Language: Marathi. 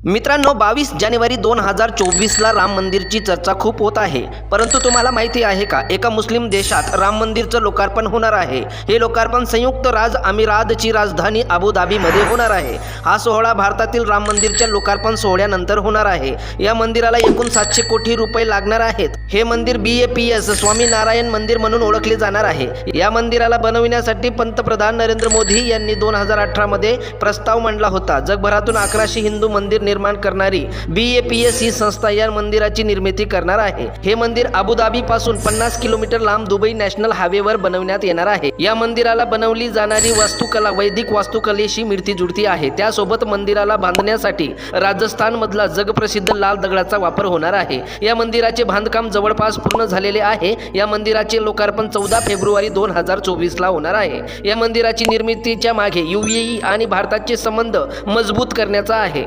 मित्रांनो, 22 जानेवारी 2024ला राम मंदिरची चर्चा खूप होत आहे. परंतु तुम्हाला माहिती आहे का, एका मुस्लिम देशात राम मंदिरचं लोकार्पण होणार आहे. हे लोकार्पण संयुक्त अमिरातची राजधानी अबुधाबीमध्ये होणार आहे. हा सोहळा भारतातील राम मंदिरच्या लोकार्पण सोहळ्यानंतर होणार आहे. या मंदिराला एकूण 700 कोटी रुपये लागणार आहेत. हे मंदिर BAPS स्वामीनारायण मंदिर म्हणून ओळखले जाणार आहे. या मंदिराला बनविण्यासाठी पंतप्रधान नरेंद्र मोदी यांनी 2018 मध्ये प्रस्ताव मांडला होता. जगभरातून 1100 हिंदू मंदिर निर्माण करणारी BAPS ही संस्था या मंदिराची निर्मिती करणार आहे. हे मंदिर अबुधाबी पासून 50 किलोमीटर लांब दुबई नॅशनल हायवेवर बनवण्यात येणार आहे. या मंदिराला बनवली जाणारी वास्तुकला वैदिक वास्तुकलेशी मिळती जुळती आहे. त्यासोबत मंदिराला बांधण्यासाठी राजस्थान मधला जगप्रसिद्ध लाल दगडाचा वापर होणार आहे. या मंदिराचे बांधकाम जवळपास पूर्ण झालेले आहे. या मंदिराचे लोकार्पण 14 फेब्रुवारी 2024ला होणार आहे. या मंदिराची निर्मितीच्या मागे UAE आणि भारताचे संबंध मजबूत करण्याचा आहे.